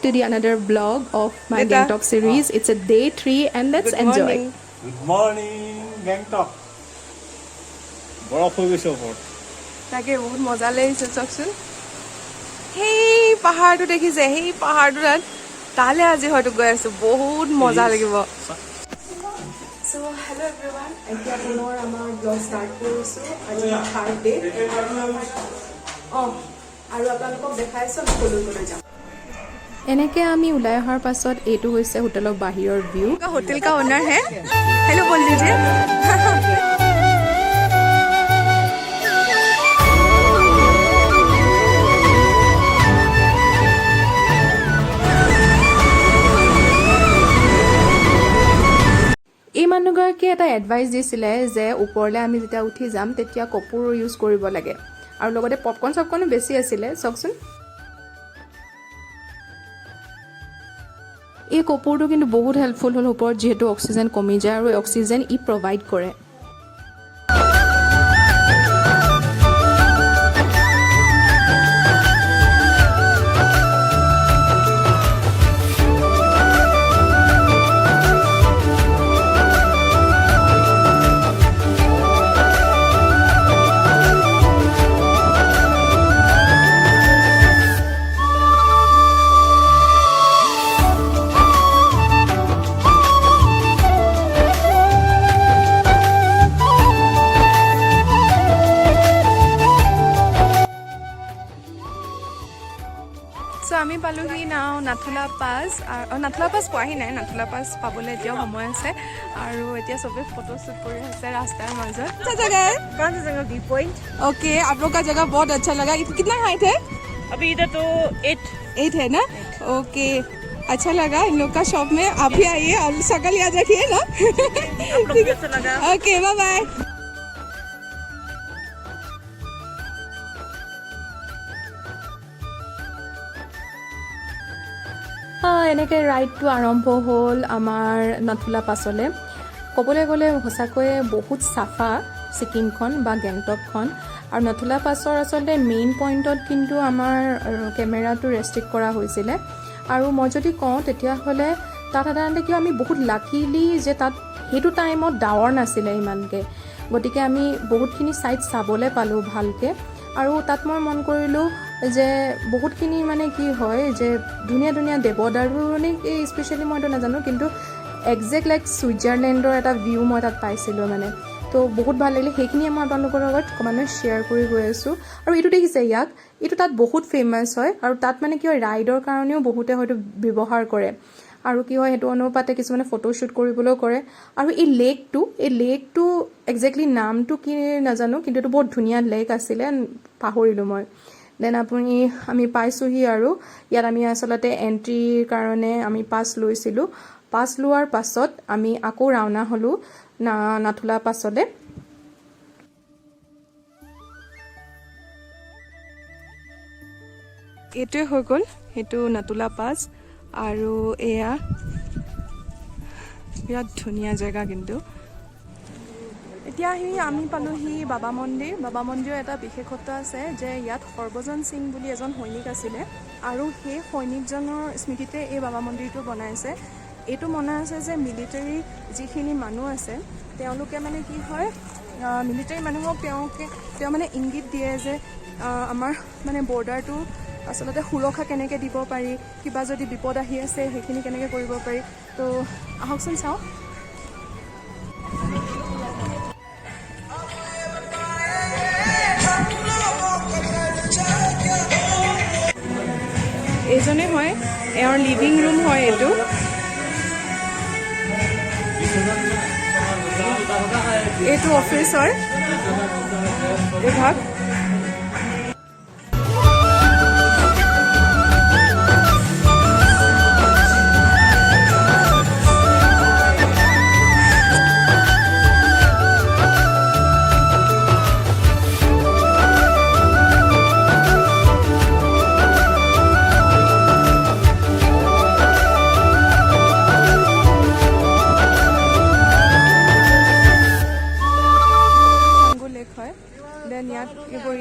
to the another vlog of my Gangtok series. It's a day 3 and let's enjoy. Good morning, Gangtok. বৰফ হৈ গৈছে ওপৰত তাকে বহুত মজা লাগিছে চকচোন সেই পাহাৰটো দেখিছে সেই পাহাৰটো তালে আজি হয়তো গৈ আছো বহুত মজা লাগিব So hello everyone এতিয়া পুনৰ আমাৰ ব্লগ ষ্টাৰ্ট কৰিছো আজি থাৰ্ড ডে আৰু আপোনালোকক দেখাইছো কলৈ যাম এনেকৈ আমি ওলাই অহাৰ পাছত এইটো হৈছে হোটেলৰ বাহিৰৰ ভিউ হোটেল का ओनर है हेलो बोल दीजिए এই মানুহগৰাকীয়ে এটা এডভাইচ দিছিলে যে ওপৰলৈ আমি যেতিয়া উঠি যাম তেতিয়া কপুৰ ইউজ কৰিব লাগে আৰু লগতে পপকৰ্ন চপকৰ্নো বেছি আছিলে চাওকচোন এই কপুৰটো কিন্তু বহুত হেল্পফুল হ'ল ওপৰত যিহেতু অক্সিজেন কমি যায় আৰু অক্সিজেন ই প্ৰভাইড কৰে So আমি পালোহি নাও নাথুলা পাছ আৰু নাথুলা পাছ পোৱাহি নাই নাথুলা পাছ পাবলৈ এতিয়াও সময় আছে আৰু এতিয়া সবে ফটো শ্যুট কৰি আছে ৰাস্তাৰ মাজত अच्छा जगह है कौन सा जगह व्यू पॉइंट ओके आप लोग का जगह बहुत अच्छा लगा कितना हाइट है अभी इधर तो 8 है ना ओके अच्छा लगा इन लोग का शॉप में आप भी आइए और शकल याद रखिए ना आप लोग कैसा लगा ओके बाय बाय এনেকৈ ৰাইডটো আৰম্ভ হ'ল আমাৰ নাথুলা পাছলৈ ক'বলৈ গ'লে সঁচাকৈয়ে বহুত চাফা ছিকিমখন বা গেংটকখন আৰু নাথুলা পাছৰ আচলতে মেইন পইণ্টত কিন্তু আমাৰ কেমেৰাটো ৰেষ্ট্ৰিক্ট কৰা হৈছিলে আৰু মই যদি কওঁ তেতিয়াহ'লে তাত সাধাৰণতে কিয় আমি বহুত লাকিলি যে তাত সেইটো টাইমত ডাৱৰ নাছিলে ইমানকৈ গতিকে আমি বহুতখিনি ছাইড চাবলৈ পালোঁ ভালকৈ আৰু তাত মই মন কৰিলোঁ যে বহুতখিনি মানে কি হয় যে ধুনীয়া ধুনীয়া দেৱদাৰু মানে স্পেচিয়েলি মই এইটো নাজানো কিন্তু একজেক্ট লাইক ছুইজাৰলেণ্ডৰ এটা ভিউ মই তাত পাইছিলোঁ মানে তো বহুত ভাল লাগিলে সেইখিনিয়ে মই আপোনালোকৰ লগত অকণমান শ্বেয়াৰ কৰি গৈ আছোঁ আৰু এইটো দেখিছে ইয়াক এইটো তাত বহুত ফেমাছ হয় আৰু তাত মানে কি হয় ৰাইডৰ কাৰণেও বহুতে হয়তো ব্যৱহাৰ কৰে আৰু কি হয় সেইটো অনুপাতে কিছুমানে ফটোশ্বুট কৰিবলৈও কৰে আৰু এই লেকটো একজেক্টলি নামটো কি নাজানো কিন্তু এইটো বহুত ধুনীয়া লেক আছিলে পাহৰিলোঁ মই দেন আমি পাইছোঁহি আৰু ইয়াত আমি আচলতে এণ্ট্ৰিৰ কাৰণে আমি পাছ লৈছিলোঁ পাছ লোৱাৰ পাছত আমি আকৌ ৰাওনা হ'লোঁ নাথুলা পাছলৈ এইটোৱে হৈ গ'ল সেইটো নাথুলা পাছ আৰু এয়া বিৰাট ধুনীয়া জেগা কিন্তু এতিয়া আমি পালোহি বাবা মন্দিৰৰ এটা বিশেষত্ব আছে যে ইয়াত সৰ্বজন সিং বুলি এজন সৈনিক আছিলে আৰু সেই সৈনিকজনৰ স্মৃতিতে এই বাবা মন্দিৰটো বনাইছে এইটো মনা আছে যে মিলিটাৰী যিখিনি মানুহ আছে তেওঁলোকে মানে কি হয় মিলিটাৰী মানুহক তেওঁ মানে ইংগিত দিয়ে যে আমাৰ মানে বৰ্ডাৰটো আচলতে সুৰক্ষা কেনেকৈ দিব পাৰি কিবা যদি বিপদ আহি আছে সেইখিনি কেনেকৈ কৰিব পাৰি তো আহকচোন চাওঁ এইজনে হয় এওঁৰ লিভিং ৰুম হয় এইটো এইটো অফিচৰ বিভাগ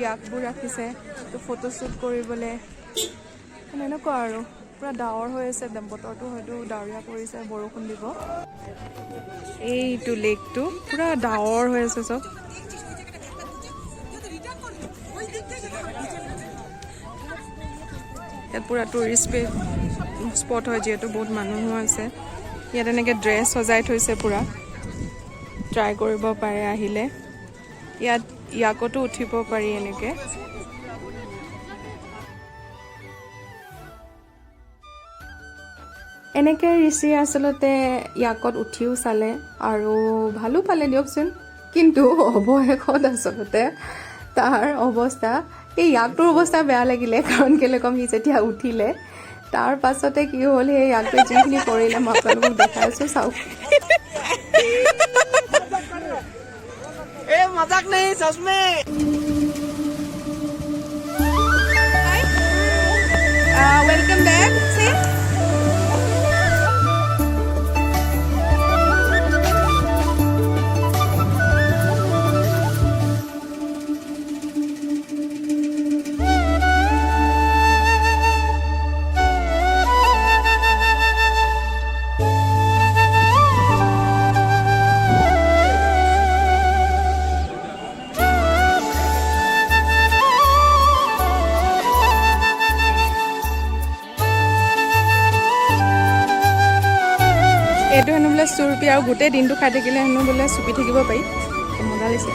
ইয়াকবোৰ ৰাখিছে তো ফটোশ্বুট কৰিবলৈ এনেকুৱা আৰু পূৰা ডাৱৰ হৈ আছে, বতৰটো হয়তো ডাৱৰীয়া কৰিছে, বৰষুণ দিব। এইটো লেকটো পূৰা ডাৱৰ হৈ আছে চব। ইয়াত পূৰা টুৰিষ্ট স্পট হয়, যিহেতু বহুত মানুহো আছে। ইয়াত এনেকৈ ড্ৰেছ সজাই থৈছে পূৰা, ট্ৰাই কৰিব পাৰে আহিলে। ইয়াত ইয়াকতো উঠিব পাৰি এনেকৈ। এনেকৈ ঋষি আচলতে ইয়াকত উঠিও চালে আৰু ভালো পালে দিয়কচোন। কিন্তু অৱশেষত আচলতে তাৰ অৱস্থা, এই ইয়াকটোৰ অৱস্থা বেয়া লাগিলে, কাৰণ কেলৈ কম, সি যেতিয়া উঠিলে তাৰ পাছতে কি হ'ল, সেই ইয়াকটোৱে যিখিনি কৰিলে মই আপোনালোকক দেখাই আছোঁ, চাওক। मजाक नहीं सच में। वेलकम बैक से এইটো হেনো বোলে চুৰপি, আৰু গোটেই দিনটো খাই থাকিলে হেনো বোলে চুপি থাকিব পাৰি। মজা লাগিছে।